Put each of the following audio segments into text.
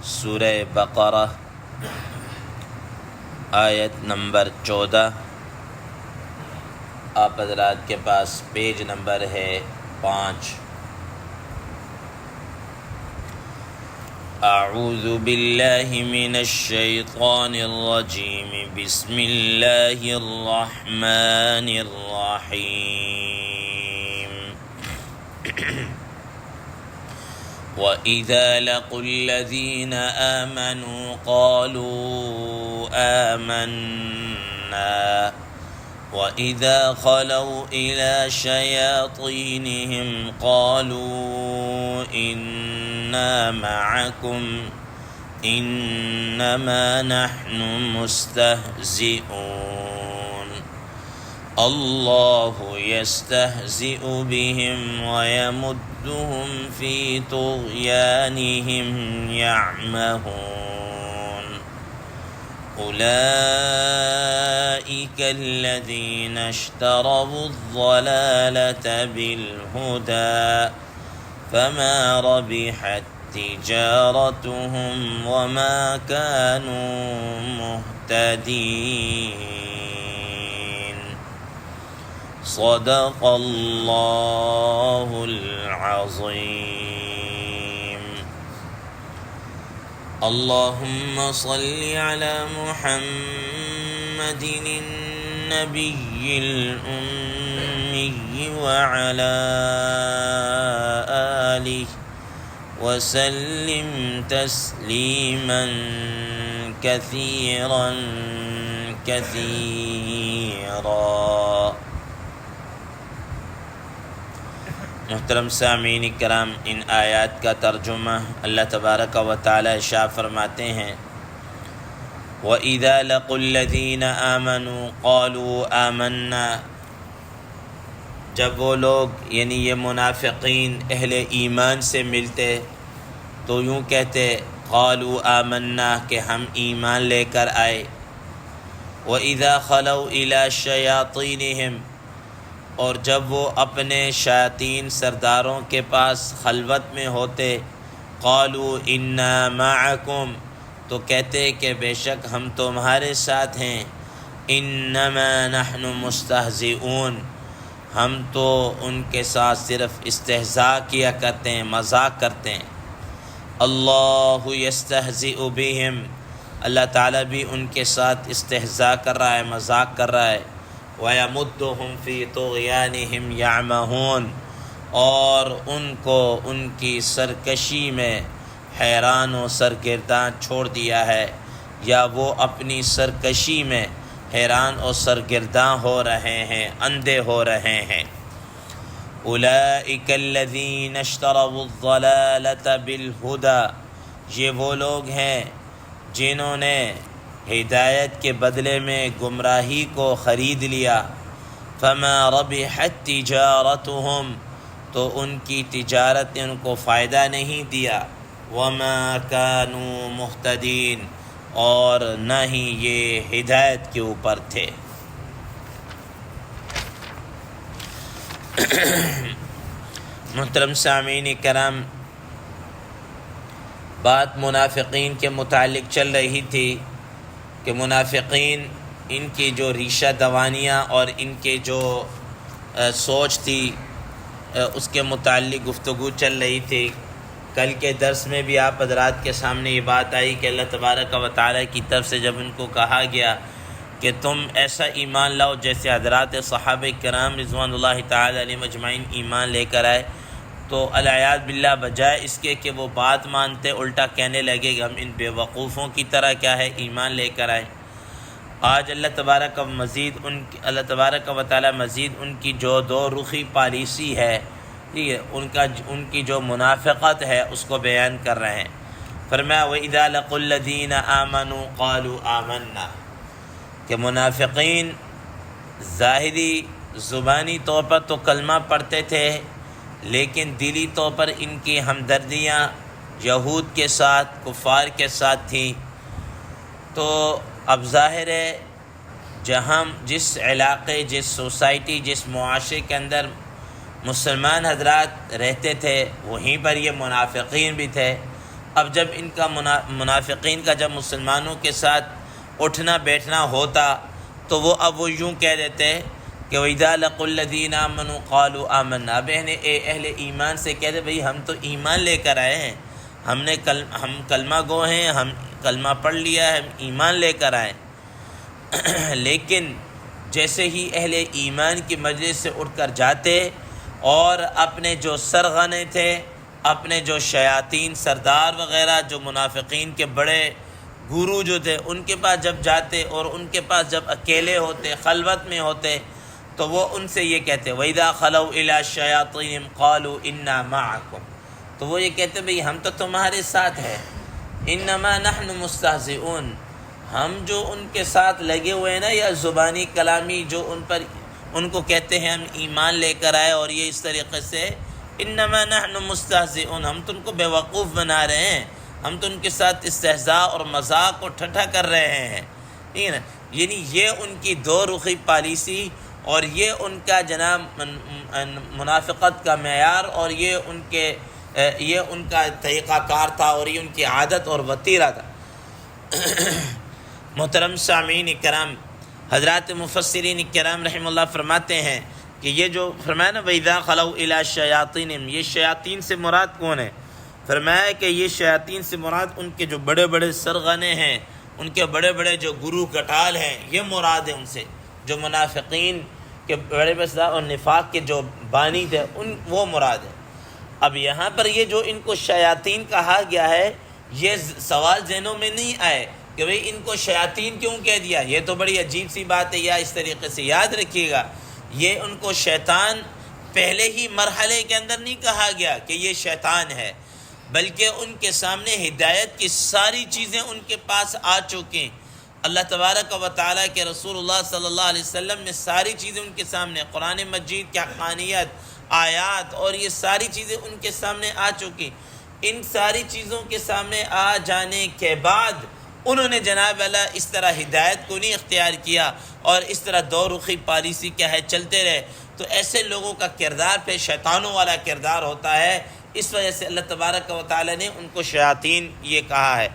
سورہ بقرہ آیت نمبر 14۔ آپ حضرات کے پاس پیج نمبر ہے 5۔ اعوذ باللہ من الشیطان الرجیم، بسم اللہ الرحمن الرحیم۔ وَإِذَا لَقُوا الَّذِينَ آمَنُوا قَالُوا آمَنَّا وَإِذَا خَلَوْا إِلَى شَيَاطِينِهِمْ قَالُوا إِنَّا مَعَكُمْ إِنَّمَا نَحْنُ مُسْتَهْزِئُونَ اللَّهُ يَسْتَهْزِئُ بِهِمْ وَيَمُدُّهُمْ فِي طُغْيَانِهِمْ يَعْمَهُونَ أُولَئِكَ الَّذِينَ اشْتَرَوُا الضَّلَالَةَ بِالْهُدَى فَمَا رَبِحَتْ تِجَارَتُهُمْ وَمَا كَانُوا مُهْتَدِينَ۔ صدق اللہ العظیم۔ اللہم صل علی محمد النبی الأمی وعلی آلہ وسلم تسلیما کثیرا کثیرا۔ محترم سامعین کرام، ان آیات کا ترجمہ اللہ تبارک و تعالی ارشاد فرماتے ہیں، وَإِذَا لَقُوا الَّذِينَ آمَنُوا قَالُوا آمَنَّا۔ جب وہ لوگ یعنی یہ منافقین اہل ایمان سے ملتے تو یوں کہتے قالوا آمنا کہ ہم ایمان لے کر آئے۔ وَإِذَا خَلَوْا إِلَى شَيَاطِينِهِمْ، اور جب وہ اپنے شیاطین سرداروں کے پاس خلوت میں ہوتے قالوا انا معکم، تو کہتے کہ بے شک ہم تمہارے ساتھ ہیں، انما نحن مستہزئون، ہم تو ان کے ساتھ صرف استہزاء کیا کرتے ہیں، مذاق کرتے ہیں۔ اللہ یستہزئ بہم، اللہ تعالیٰ بھی ان کے ساتھ استہزاء کر رہا ہے، مذاق کر رہا ہے۔ وَيَمُدُّهُمْ فِي طُغْيَانِهِمْ يَعْمَهُونَ، اور ان کو ان کی سرکشی میں حیران و سرگرداں چھوڑ دیا ہے، یا وہ اپنی سرکشی میں حیران و سرگرداں ہو رہے ہیں، اندھے ہو رہے ہیں۔ أُولَئِكَ الَّذِينَ اشْتَرَوُا الضَّلَالَةَ بِالْهُدَى، یہ وہ لوگ ہیں جنہوں نے ہدایت کے بدلے میں گمراہی کو خرید لیا۔ فما ربحت تجارتهم، تو ان کی تجارت نے ان کو فائدہ نہیں دیا۔ وما كانوا مهتدین، اور نہ ہی یہ ہدایت کے اوپر تھے۔ محترم سامعین کرام، بات منافقین کے متعلق چل رہی تھی کہ منافقین، ان کی جو ریشہ دوانیاں اور ان کے جو سوچ تھی اس کے متعلق گفتگو چل رہی تھی۔ کل کے درس میں بھی آپ حضرات کے سامنے یہ بات آئی کہ اللہ تبارک و تعالیٰ کی طرف سے جب ان کو کہا گیا کہ تم ایسا ایمان لاؤ جیسے حضرات صحابہ کرام رضوان اللہ تعالیٰ علیہم اجمعین ایمان لے کر آئے، تو العیاذ باللہ بجائے اس کے کہ وہ بات مانتے، الٹا کہنے لگے کہ ہم ان بے وقوفوں کی طرح کیا ہے ایمان لے کر آئے۔ آج اللہ تبارک و تعالی مزید ان کی جو دو رخی پالیسی ہے، ٹھیک ہے، ان کی جو منافقت ہے اس کو بیان کر رہے ہیں۔ فرمایا وَإِذَا لَقُوا الَّذِينَ آمَنُوا قَالُوا آمَنَّا، کہ منافقین ظاہری زبانی طور پر تو کلمہ پڑھتے تھے، لیکن دلی طور پر ان کی ہمدردیاں یہود کے ساتھ، کفار کے ساتھ تھیں۔ تو اب ظاہر ہے جہاں جس علاقے، جس سوسائٹی، جس معاشرے کے اندر مسلمان حضرات رہتے تھے وہیں پر یہ منافقین بھی تھے۔ اب جب ان کا منافقین کا جب مسلمانوں کے ساتھ اٹھنا بیٹھنا ہوتا تو وہ اب وہ یوں کہہ دیتے کہ وَإِذَا لَقُوا الَّذِينَ آمَنُوا قَالُوا آمَنَّا، اب اہل ایمان سے کہتے بھئی ہم تو ایمان لے کر آئے ہیں، ہم کلمہ گو ہیں، ہم کلمہ پڑھ لیا ہے، ہم ایمان لے کر آئے لیکن جیسے ہی اہل ایمان کی مجلس سے اٹھ کر جاتے اور اپنے جو سرغنے تھے، اپنے جو شیاطین سردار وغیرہ جو منافقین کے بڑے گورو جو تھے ان کے پاس جب جاتے اور ان کے پاس جب اکیلے ہوتے خلوت میں ہوتے تو وہ ان سے یہ کہتے وَإِذَا خَلَوْا إِلَىٰ شَيَاطِينِهِمْ قَالُوا إِنَّا مَعَكُمْ، تو وہ یہ کہتے بھئی ہم تو تمہارے ساتھ ہیں، إِنَّمَا نَحْنُ مُسْتَهْزِئُونَ، ہم جو ان کے ساتھ لگے ہوئے ہیں نا، یا زبانی کلامی جو ان کو کہتے ہیں ہم ایمان لے کر آئے اور یہ اس طریقے سے انما نحن مستہزئون، ہم تو ان کو بیوقوف بنا رہے ہیں، ہم تو ان کے ساتھ استہزاء اور مذاق اور ٹھٹھا کر رہے ہیں، ٹھیک ہے نا۔ یعنی یہ ان کی دو رخی پالیسی اور یہ ان کا جناب منافقت کا معیار اور یہ ان کا طریقہ کار تھا اور یہ ان کی عادت اور وتیرہ تھا۔ محترم سامعین کرام، حضرات مفسرین کرام رحم اللہ فرماتے ہیں کہ یہ جو فرمایا نا وَإِذَا خَلَوْا إِلَىٰ شَيَاطِينِهِمْ، یہ شیاطین سے مراد کون ہے؟ فرمایا کہ یہ شیاطین سے مراد ان کے جو بڑے بڑے سرغنے ہیں، ان کے بڑے بڑے جو گرو کٹال ہیں، یہ مراد ہے ان سے، جو منافقین کے بڑے بڑے اور نفاق کے جو بانی تھے وہ مراد ہے۔ اب یہاں پر یہ جو ان کو شیاطین کہا گیا ہے، یہ سوال ذہنوں میں نہیں آئے کہ بھئی ان کو شیاطین کیوں کہہ دیا، یہ تو بڑی عجیب سی بات ہے، یا اس طریقے سے یاد رکھیے گا یہ ان کو شیطان پہلے ہی مرحلے کے اندر نہیں کہا گیا کہ یہ شیطان ہے، بلکہ ان کے سامنے ہدایت کی ساری چیزیں ان کے پاس آ چکی، اللہ تبارک و تعالیٰ کے رسول اللہ صلی اللہ علیہ وسلم نے ساری چیزیں ان کے سامنے، قرآن مجید کی حقانیت، آیات اور یہ ساری چیزیں ان کے سامنے آ چکی۔ ان ساری چیزوں کے سامنے آ جانے کے بعد انہوں نے جناب اللہ اس طرح ہدایت کو نہیں اختیار کیا اور اس طرح دو رخی پالیسی کیا ہے چلتے رہے، تو ایسے لوگوں کا کردار پہ شیطانوں والا کردار ہوتا ہے، اس وجہ سے اللہ تبارک و تعالیٰ نے ان کو شیاطین یہ کہا ہے۔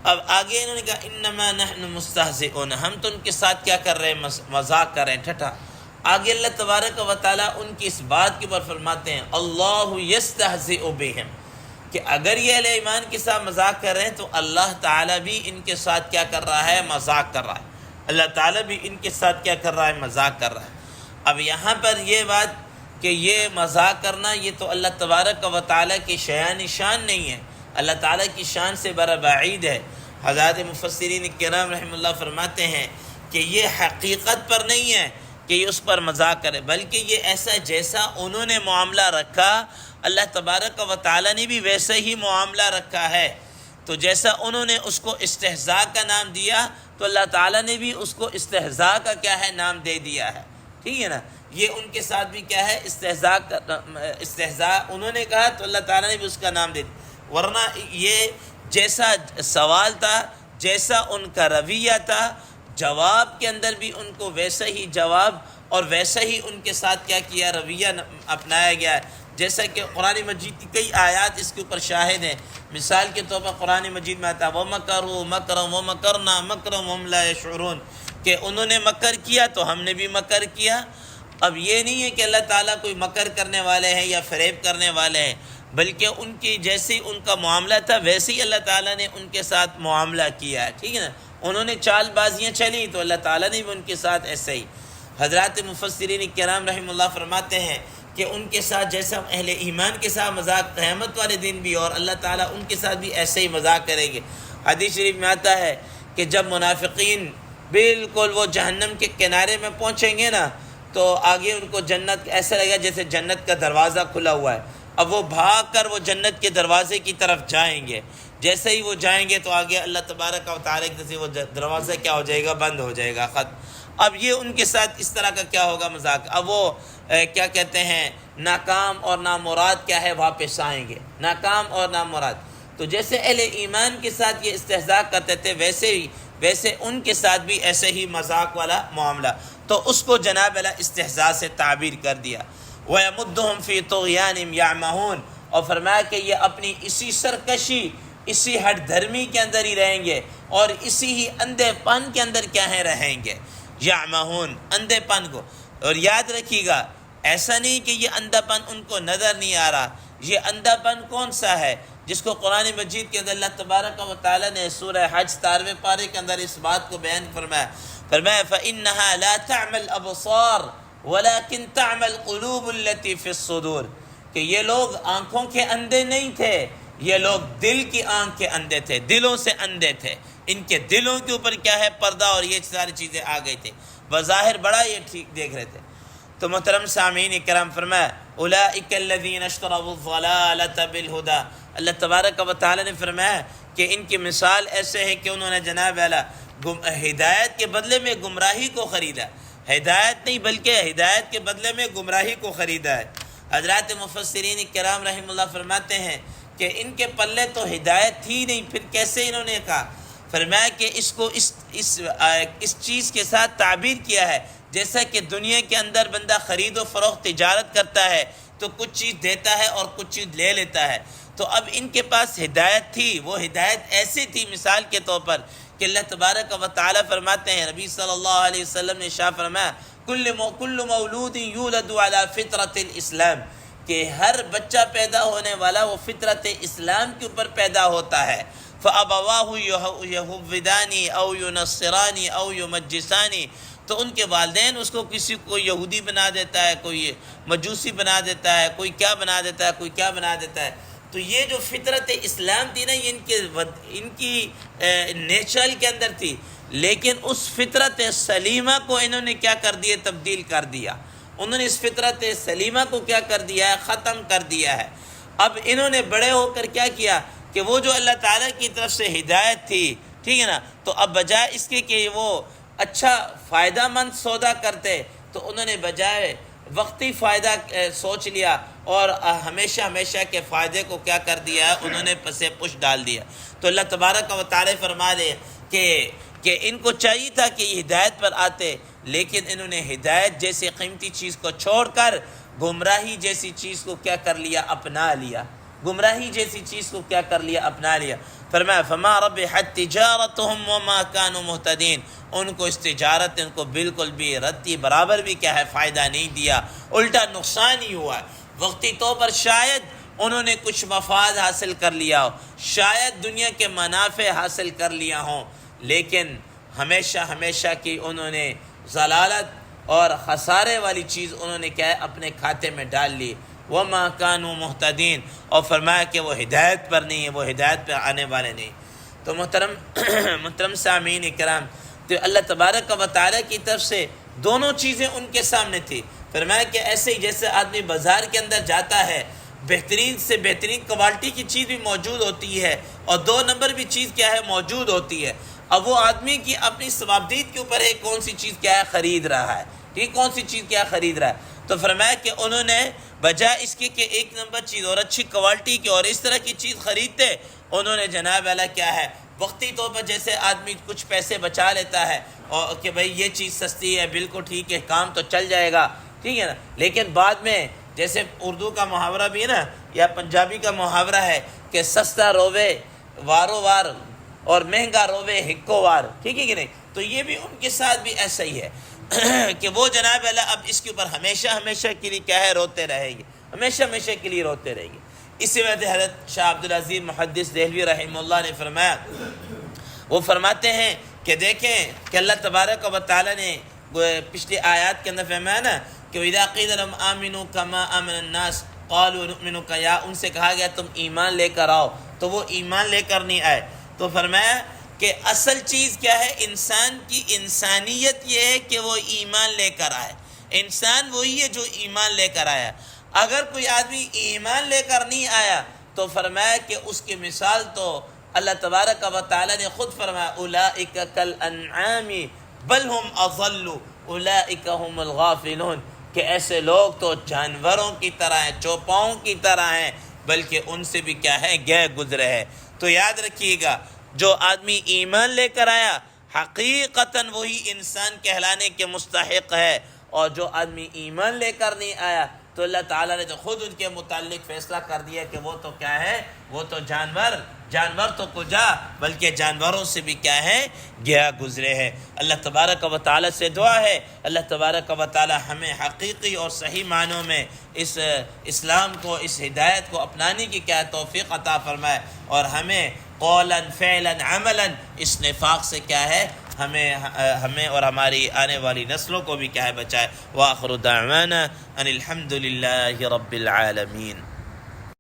اب آگے انہوں نے کہا انما نحن مستہزئون، ہم تو ان کے ساتھ کیا کر رہے ہیں، مذاق کر رہے ہیں، ٹھٹھا۔ آگے اللہ تبارک و تعالیٰ ان کی اس بات کے اوپر فرماتے ہیں اللہ یستہزئ بہم، کہ اگر یہ اہل ایمان کے ساتھ مذاق کر رہے ہیں تو اللہ تعالیٰ بھی ان کے ساتھ کیا کر رہا ہے، مذاق کر رہا ہے، اللہ تعالیٰ بھی ان کے ساتھ کیا کر رہا ہے، مذاق کر رہا ہے۔ اب یہاں پر یہ بات کہ یہ مذاق کرنا یہ تو اللہ تبارک و تعالیٰ کی شایان شان نہیں ہے، اللہ تعالیٰ کی شان سے بڑا بعید ہے۔ حضرات مفسرین کرام رحم اللہ فرماتے ہیں کہ یہ حقیقت پر نہیں ہے کہ یہ اس پر مذاق کرے، بلکہ یہ ایسا جیسا انہوں نے معاملہ رکھا اللہ تبارک و تعالیٰ نے بھی ویسا ہی معاملہ رکھا ہے، تو جیسا انہوں نے اس کو استہزاء کا نام دیا تو اللہ تعالیٰ نے بھی اس کو استہزاء کا کیا ہے نام دے دیا ہے، ٹھیک ہے نا۔ یہ ان کے ساتھ بھی کیا ہے استہزاء انہوں نے کہا تو اللہ تعالیٰ نے بھی اس کا نام دے دیا، ورنہ یہ جیسا سوال تھا، جیسا ان کا رویہ تھا، جواب کے اندر بھی ان کو ویسا ہی جواب اور ویسا ہی ان کے ساتھ کیا کیا رویہ اپنایا گیا ہے، جیسا کہ قرآن مجید کی کئی آیات اس کے اوپر شاہد ہیں۔ مثال کے طور پر قرآن مجید میں آتا ہے وَمَكَرُوا مَكْرًا وَمَكَرْنَا مَكْرًا وَهُمْ لَا يَشْعُرُونَ، کہ انہوں نے مکر کیا تو ہم نے بھی مکر کیا۔ اب یہ نہیں ہے کہ اللہ تعالیٰ کوئی مکر کرنے والے ہیں یا فریب کرنے والے ہیں، بلکہ ان کی جیسی ان کا معاملہ تھا ویسے ہی اللہ تعالیٰ نے ان کے ساتھ معاملہ کیا ہے، ٹھیک ہے نا۔ انہوں نے چال بازیاں چلی تو اللہ تعالیٰ نے بھی ان کے ساتھ ایسے ہی۔ حضرات مفسرین کرام رحم اللہ فرماتے ہیں کہ ان کے ساتھ جیسا اہل ایمان کے ساتھ مذاق قیامت والے دن بھی اور اللہ تعالیٰ ان کے ساتھ بھی ایسے ہی مذاق کریں گے۔ حدیث شریف میں آتا ہے کہ جب منافقین بالکل وہ جہنم کے کنارے میں پہنچیں گے نا تو آگے ان کو جنت ایسا لگے گا جیسے جنت کا دروازہ کھلا ہوا ہے، اب وہ بھاگ کر وہ جنت کے دروازے کی طرف جائیں گے، جیسے ہی وہ جائیں گے تو آگے اللہ تبارک و تعالیٰ کی طرف سے وہ دروازہ کیا ہو جائے گا، بند ہو جائے گا، ختم۔ اب یہ ان کے ساتھ اس طرح کا کیا ہوگا مذاق، اب وہ کیا کہتے ہیں ناکام اور نامراد کیا ہے واپس آئیں گے، ناکام اور نامراد۔ تو جیسے اہل ایمان کے ساتھ یہ استہزاء کرتے تھے ویسے ان کے ساتھ بھی ایسے ہی مذاق والا معاملہ، تو اس کو جناب اللہ استہزاء سے تعبیر کر دیا۔ وَيَمُدُّهُمْ فِي طُغْيَانِهِمْ يَعْمَهُونَ، اور فرمایا کہ یہ اپنی اسی سرکشی اسی ہٹ دھرمی کے اندر ہی رہیں گے اور اسی ہی اندھے پن کے اندر کیا ہے رہیں گے، یعمہون، اندھے پن کو۔ اور یاد رکھیے گا ایسا نہیں کہ یہ اندھا پن ان کو نظر نہیں آ رہا، یہ اندھا پن کون سا ہے جس کو قرآن مجید کے اندر اللہ تبارک و تعالیٰ نے سورہ حج 17ویں پارے کے اندر اس بات کو بیان فرمایا فَإِنَّهَا لَا تَعْمَى الْأَبْصَارُ وَلَكِنْ تَعْمَى الْقُلُوبُ الَّتِي فِي الصُّدُورِ، کہ یہ لوگ آنکھوں کے اندھے نہیں تھے، یہ لوگ دل کی آنکھ کے اندھے تھے، دلوں سے اندھے تھے، ان کے دلوں کے اوپر کیا ہے پردہ اور یہ ساری چیزیں آ گئی تھی، بظاہر بڑا یہ ٹھیک دیکھ رہے تھے۔ تو محترم سامعین کرام فرمایا اولئک الذین اشتروا الضلالۃ بالہدی، اللہ تبارک و تعالی نے فرمایا کہ ان کی مثال ایسے ہے کہ انہوں نے جناب اعلیٰ ہدایت کے بدلے میں گمراہی کو خریدا، ہدایت نہیں بلکہ ہدایت کے بدلے میں گمراہی کو خریدا ہے۔ حضرات مفسرین کرام رحمہ اللہ فرماتے ہیں کہ ان کے پلے تو ہدایت تھی نہیں، پھر کیسے انہوں نے کہا؟ فرمایا کہ اس کو اس چیز کے ساتھ تعبیر کیا ہے جیسا کہ دنیا کے اندر بندہ خرید و فروخت تجارت کرتا ہے تو کچھ چیز دیتا ہے اور کچھ چیز لے لیتا ہے، تو اب ان کے پاس ہدایت تھی، وہ ہدایت ایسی تھی مثال کے طور پر کہ اللہ تبارک و تعالیٰ فرماتے ہیں، نبی صلی اللہ علیہ وسلم نے ارشاد فرمایا کل مولود یولد علی فطرت الاسلام، کہ ہر بچہ پیدا ہونے والا وہ فطرت اسلام کے اوپر پیدا ہوتا ہے، فَأَبَوَاهُ يَهُوِّدَانِ أَوْ يُنَصِّرَانِ أَوْ يُمَجِّسَانِ، تو ان کے والدین اس کو کسی کو یہودی بنا دیتا ہے، کوئی مجوسی بنا دیتا ہے، کوئی کیا بنا دیتا ہے، کوئی کیا بنا دیتا ہے۔ تو یہ جو فطرت اسلام تھی نا یہ ان کی نیچرل کے اندر تھی، لیکن اس فطرت سلیمہ کو انہوں نے کیا کر دیا؟ تبدیل کر دیا، انہوں نے اس فطرت سلیمہ کو کیا کر دیا ہے؟ ختم کر دیا ہے۔ اب انہوں نے بڑے ہو کر کیا کیا کہ وہ جو اللہ تعالیٰ کی طرف سے ہدایت تھی، ٹھیک ہے نا، تو اب بجائے اس کے کہ وہ اچھا فائدہ مند سودا کرتے تو انہوں نے بجائے وقتی فائدہ سوچ لیا اور ہمیشہ کے فائدے کو کیا کر دیا ہے؟ انہوں نے پسے پش ڈال دیا۔ تو اللہ تبارک و تعالیٰ فرما دے کہ ان کو چاہیے تھا کہ یہ ہدایت پر آتے، لیکن انہوں نے ہدایت جیسے قیمتی چیز کو چھوڑ کر گمراہی جیسی چیز کو کیا کر لیا؟ اپنا لیا، گمراہی جیسی چیز کو کیا کر لیا؟ اپنا لیا۔ فرمایا فما ربحت تجارتهم وما كانوا مهتدين، ان کو اس تجارت ان کو بالکل بھی رتی برابر بھی کیا ہے فائدہ نہیں دیا، الٹا نقصان ہی ہوا۔ وقتی طور پر شاید انہوں نے کچھ مفاد حاصل کر لیا ہو، شاید دنیا کے منافع حاصل کر لیا ہوں، لیکن ہمیشہ کی انہوں نے ضلالت اور خسارے والی چیز انہوں نے کیا ہے اپنے کھاتے میں ڈال لی۔ وَمَا كَانُوا مُهْتَدِينَ، اور فرمایا کہ وہ ہدایت پر نہیں ہے، وہ ہدایت پر آنے والے نہیں۔ تو محترم سامعین کرام، تو اللہ تبارک و تعالیٰ کی طرف سے دونوں چیزیں ان کے سامنے تھی۔ فرمایا کہ ایسے ہی جیسے آدمی بازار کے اندر جاتا ہے، بہترین سے بہترین کوالٹی کی چیز بھی موجود ہوتی ہے اور 2 نمبر بھی چیز کیا ہے موجود ہوتی ہے، اب وہ آدمی کی اپنی ثوابدید کے اوپر ہے کون سی چیز کیا ہے خرید رہا ہے، ٹھیک، کون سی چیز کیا خرید رہا ہے۔ تو فرمایا کہ انہوں نے بجائے اس کے کہ 1 نمبر چیز اور اچھی کوالٹی کی اور اس طرح کی چیز خریدتے، انہوں نے جناب اعلیٰ کیا ہے وقتی طور پر جیسے آدمی کچھ پیسے بچا لیتا ہے اور کہ بھئی یہ چیز سستی ہے، بالکل ٹھیک ہے، کام تو چل جائے گا، ٹھیک ہے نا، لیکن بعد میں جیسے اردو کا محاورہ بھی ہے نا یا پنجابی کا محاورہ ہے کہ سستا روے وارو وار اور مہنگا روے ہکو وار، ٹھیک ہے کہ نہیں، تو یہ بھی ان کے ساتھ بھی ایسا ہی ہے کہ وہ جناب اللہ اب اس کے اوپر ہمیشہ کے لیے کیا ہے روتے رہے گی، ہمیشہ کے لیے روتے رہے گی۔ اسی وجہ سے حضرت شاہ عبدالعزیز محدث دہلوی رحمہ اللہ نے فرمایا، وہ فرماتے ہیں کہ دیکھیں کہ اللہ تبارک و تعالیٰ نے پچھلی آیات کے اندر فرمایا نا کہ وَإِذَا قِيلَ لَهُمْ آمِنُوا كَمَا آمَنَ النَّاسُ قَالُوا نُؤْمِنُ كَمَا، ان سے کہا گیا تم ایمان لے کر آؤ، تو وہ ایمان لے کر نہیں آئے۔ تو فرمایا کہ اصل چیز کیا ہے، انسان کی انسانیت یہ ہے کہ وہ ایمان لے کر آئے، انسان وہی ہے جو ایمان لے کر آیا۔ اگر کوئی آدمی ایمان لے کر نہیں آیا تو فرمایا کہ اس کی مثال تو اللہ تبارک و تعالیٰ نے خود فرمایا اولئک کالانعام بل ہم اضل اولئک هم الغافلون، کہ ایسے لوگ تو جانوروں کی طرح ہیں، چوپاؤں کی طرح ہیں، بلکہ ان سے بھی کیا ہے گئے گزرے ہے۔ تو یاد رکھیے گا جو آدمی ایمان لے کر آیا حقیقتاً وہی انسان کہلانے کے مستحق ہے، اور جو آدمی ایمان لے کر نہیں آیا تو اللہ تعالیٰ نے تو خود ان کے متعلق فیصلہ کر دیا کہ وہ تو کیا ہے، وہ تو جانور تو کجا بلکہ جانوروں سے بھی کیا ہے، گیا گزرے ہے۔ اللہ تبارک و تعالیٰ سے دعا ہے اللہ تبارک و تعالیٰ ہمیں حقیقی اور صحیح معنوں میں اس اسلام کو، اس ہدایت کو اپنانے کی کیا توفیق عطا فرمائے، اور ہمیں قولا فعلا عملا اس نفاق سے کیا ہے، ہمیں اور ہماری آنے والی نسلوں کو بھی کیا ہے بچائے۔ وآخر دعوانا ان الحمد للہ رب العالمین۔